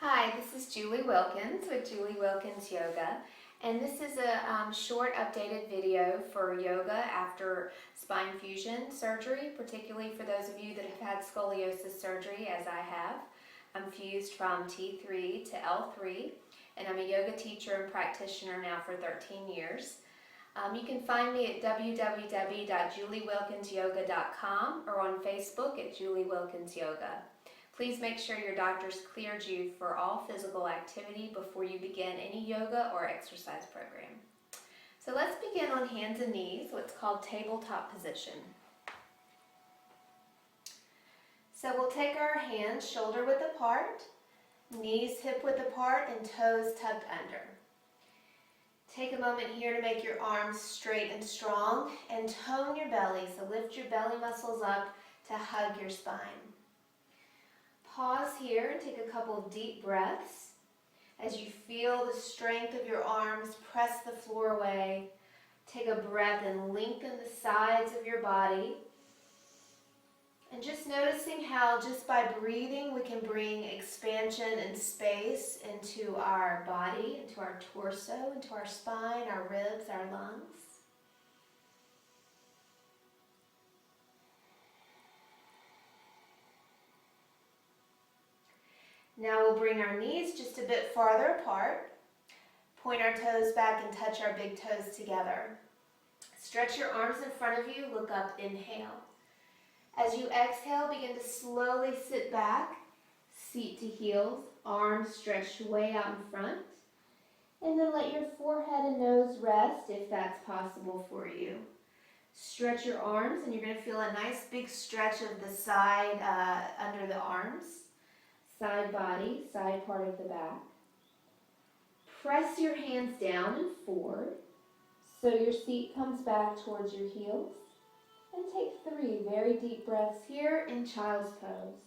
Hi, this is Julie Wilkins with Julie Wilkins Yoga, and this is a short updated video for yoga after spine fusion surgery, particularly for those of you that have had scoliosis surgery as I have. I'm fused from T3 to L3, and I'm a yoga teacher and practitioner now for 13 years. You can find me at www.juliewilkinsyoga.com or on Facebook at Julie Wilkins Yoga. Please make sure your doctor's cleared you for all physical activity before you begin any yoga or exercise program. So let's begin on hands and knees, what's called tabletop position. So we'll take our hands shoulder width apart, knees hip width apart, and toes tucked under. Take a moment here to make your arms straight and strong and tone your belly, so lift your belly muscles up to hug your spine. Pause here and take a couple of deep breaths. As you feel the strength of your arms press the floor away, take a breath and lengthen the sides of your body. And just noticing how just by breathing we can bring expansion and space into our body, into our torso, into our spine, our ribs, our lungs. Now we'll bring our knees just a bit farther apart, point our toes back and touch our big toes together. Stretch your arms in front of you, look up, inhale. As you exhale, begin to slowly sit back, seat to heels, arms stretched way out in front. And then let your forehead and nose rest if that's possible for you. Stretch your arms and you're going to feel a nice big stretch of the side under the arms. Side body, side part of the back. Press your hands down and forward so your seat comes back towards your heels. And take 3 very deep breaths here in Child's Pose.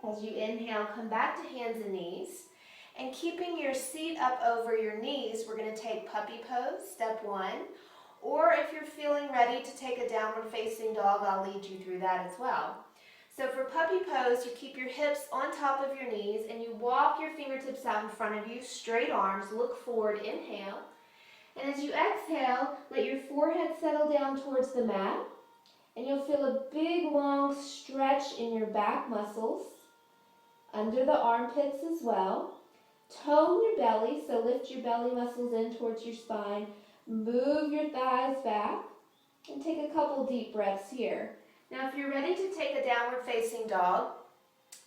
As you inhale, come back to hands and knees. And keeping your seat up over your knees, we're going to take puppy pose, step 1. Or if you're feeling ready to take a downward facing dog, I'll lead you through that as well. So for puppy pose, you keep your hips on top of your knees and you walk your fingertips out in front of you, straight arms, look forward, inhale. And as you exhale, let your forehead settle down towards the mat. And you'll feel a big long stretch in your back muscles, under the armpits as well. Tone your belly, so lift your belly muscles in towards your spine. Move your thighs back and take a couple deep breaths here. Now if you're ready to take a downward facing dog,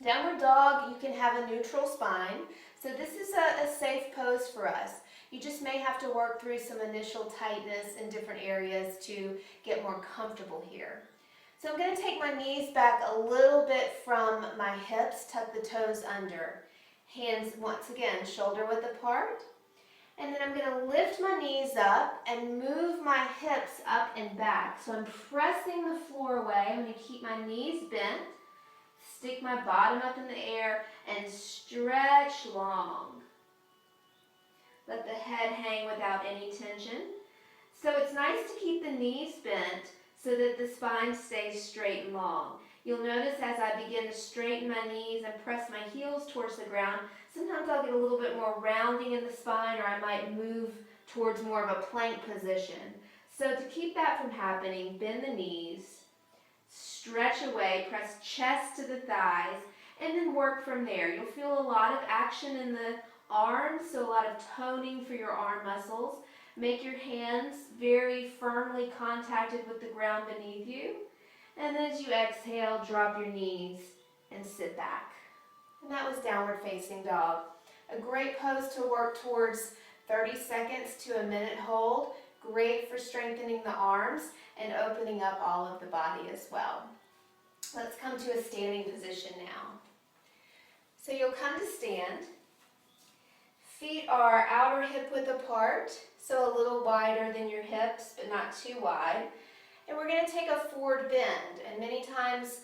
downward dog, you can have a neutral spine. So this is a safe pose for us. You just may have to work through some initial tightness in different areas to get more comfortable here. So I'm going to take my knees back a little bit from my hips, tuck the toes under. Hands, once again, shoulder width apart. And then I'm going to lift my knees up and move my hips up and back. So I'm pressing the floor away. I'm going to keep my knees bent, stick my bottom up in the air, and stretch long. Let the head hang without any tension. So it's nice to keep the knees bent so that the spine stays straight and long. You'll notice as I begin to straighten my knees and press my heels towards the ground, sometimes I'll get a little bit more rounding in the spine, or I might move towards more of a plank position. So to keep that from happening, bend the knees, stretch away, press chest to the thighs, and then work from there. You'll feel a lot of action in the arms, so a lot of toning for your arm muscles. Make your hands very firmly contacted with the ground beneath you. And then as you exhale, drop your knees and sit back. And that was downward facing dog. A great pose to work towards 30 seconds to a minute hold. Great for strengthening the arms and opening up all of the body as well. Let's come to a standing position now. So you'll come to stand. Feet are outer hip width apart, so a little wider than your hips, but not too wide. And we're going to take a forward bend, and many times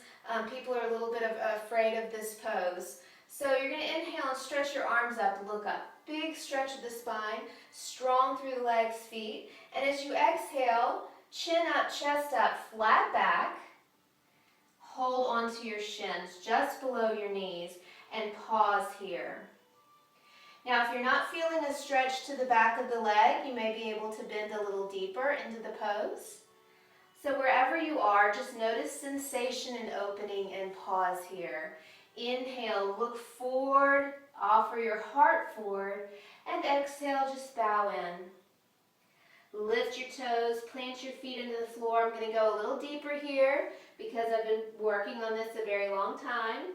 people are a little bit afraid of this pose. So you're going to inhale and stretch your arms up, look up. big stretch of the spine, strong through the legs, feet. And as you exhale, chin up, chest up, flat back. Hold onto your shins just below your knees and pause here. Now, if you're not feeling a stretch to the back of the leg, you may be able to bend a little deeper into the pose. So wherever you are, just notice sensation and opening and pause here. Inhale, look forward, offer your heart forward, and exhale, just bow in. Lift your toes, plant your feet into the floor. I'm going to go a little deeper here because I've been working on this a very long time.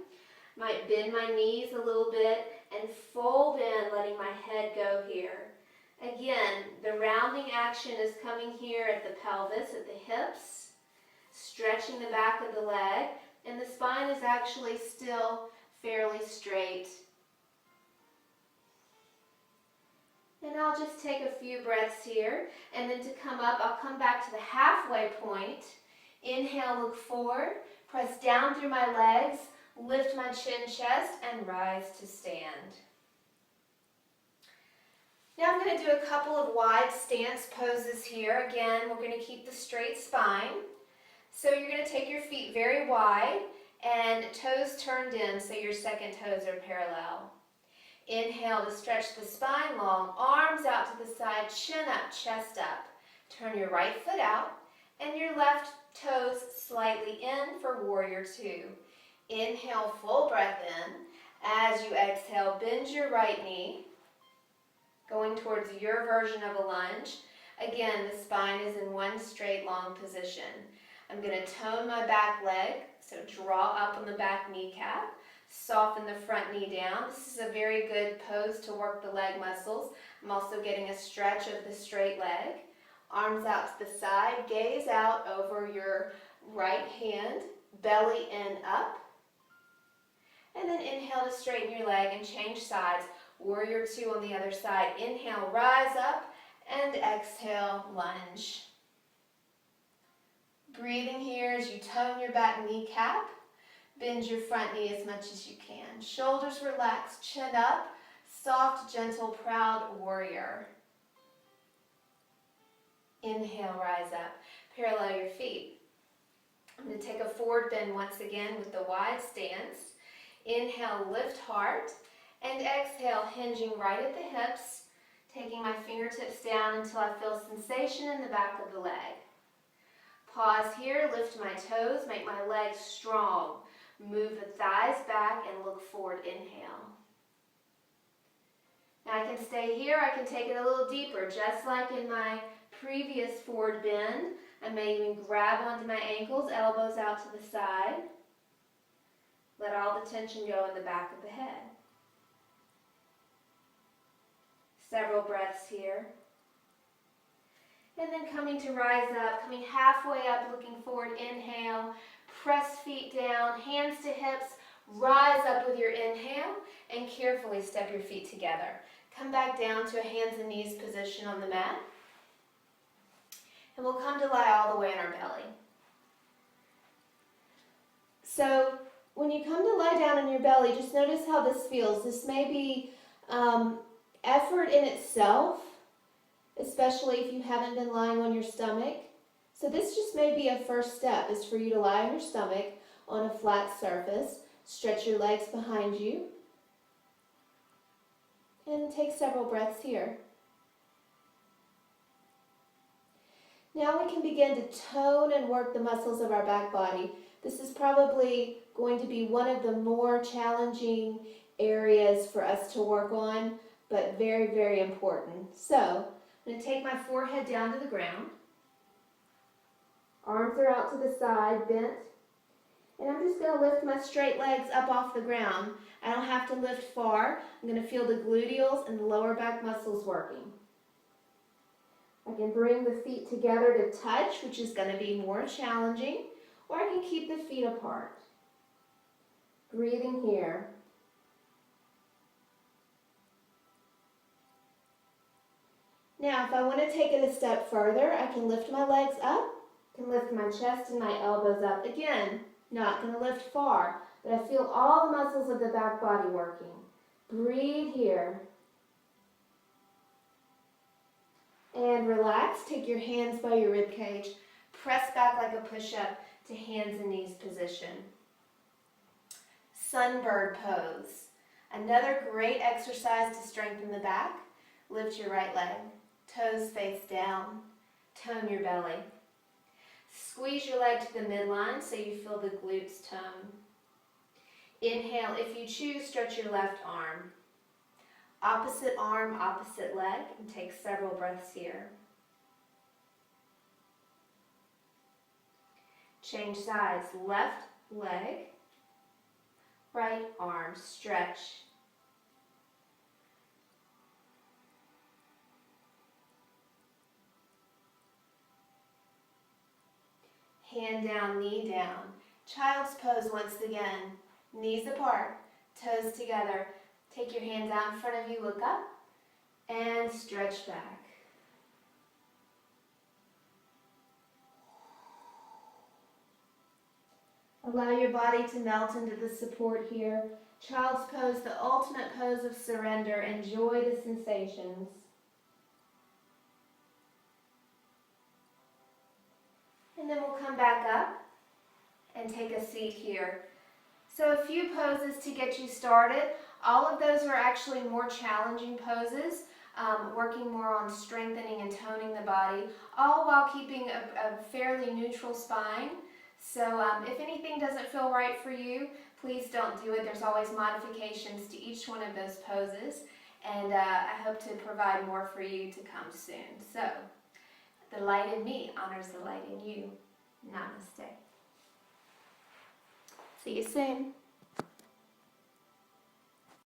Might bend my knees a little bit and fold in, letting my head go here. Again, the rounding action is coming here at the pelvis, at the hips, stretching the back of the leg, and the spine is actually still fairly straight. And I'll just take a few breaths here, and then to come up, I'll come back to the halfway point. Inhale, look forward, press down through my legs, lift my chin, chest, and rise to stand. Now I'm going to do a couple of wide stance poses here. Again, we're going to keep the straight spine. So you're going to take your feet very wide and toes turned in so your second toes are parallel. Inhale to stretch the spine long, arms out to the side, chin up, chest up. Turn your right foot out and your left toes slightly in for warrior two. Inhale, full breath in. As you exhale, bend your right knee, going towards your version of a lunge. Again, the spine is in one straight long position. I'm going to tone my back leg, so draw up on the back kneecap, soften the front knee down. This is a very good pose to work the leg muscles. I'm also getting a stretch of the straight leg. Arms out to the side, gaze out over your right hand, belly in up. And then inhale to straighten your leg and change sides. Warrior two on the other side. Inhale, rise up, and exhale, lunge. Breathing here as you tone your back kneecap. Bend your front knee as much as you can. Shoulders relaxed, chin up, soft, gentle, proud warrior. Inhale, rise up. Parallel your feet. I'm going to take a forward bend once again with the wide stance. Inhale, lift heart, and exhale, hinging right at the hips, taking my fingertips down until I feel sensation in the back of the leg. Pause here, lift my toes, make my legs strong. Move the thighs back and look forward, inhale. Now I can stay here, I can take it a little deeper, just like in my previous forward bend. I may even grab onto my ankles, elbows out to the side. Let all the tension go in the back of the head. Several breaths here. And then coming to rise up, coming halfway up, looking forward, inhale. Press feet down, hands to hips, rise up with your inhale, and carefully step your feet together. Come back down to a hands and knees position on the mat. And we'll come to lie all the way in our belly. So when you come to lie down in your belly, just notice how this feels. This may be effort in itself, especially if you haven't been lying on your stomach. So this just may be a first step, is for you to lie on your stomach on a flat surface, stretch your legs behind you, and take several breaths here. Now we can begin to tone and work the muscles of our back body. This is probably going to be one of the more challenging areas for us to work on, but very, very important. So I'm going to take my forehead down to the ground. Arms are out to the side, bent. And I'm just going to lift my straight legs up off the ground. I don't have to lift far. I'm going to feel the gluteals and the lower back muscles working. I can bring the feet together to touch, which is going to be more challenging, or I can keep the feet apart. Breathing here. Now, if I want to take it a step further, I can lift my legs up. Can lift my chest and my elbows up. Again, not going to lift far, but I feel all the muscles of the back body working. Breathe here. And relax. Take your hands by your rib cage. Press back like a push-up to hands and knees position. Sunbird Pose. Another great exercise to strengthen the back. Lift your right leg. Toes face down. Tone your belly. Squeeze your leg to the midline so you feel the glutes tone. Inhale, if you choose, stretch your left arm. Opposite arm, opposite leg, and take several breaths here. Change sides, left leg, right arm, stretch. Hand down, knee down. Child's pose once again. Knees apart, toes together. Take your hands out in front of you, look up, and stretch back. Allow your body to melt into the support here. Child's pose, the ultimate pose of surrender. Enjoy the sensations. And then we'll come back up and take a seat here. So a few poses to get you started. All of those are actually more challenging poses, working more on strengthening and toning the body, all while keeping a fairly neutral spine. So if anything doesn't feel right for you, please don't do it. There's always modifications to each one of those poses, and I hope to provide more for you to come soon. So, the light in me honors the light in you. Namaste. See you soon.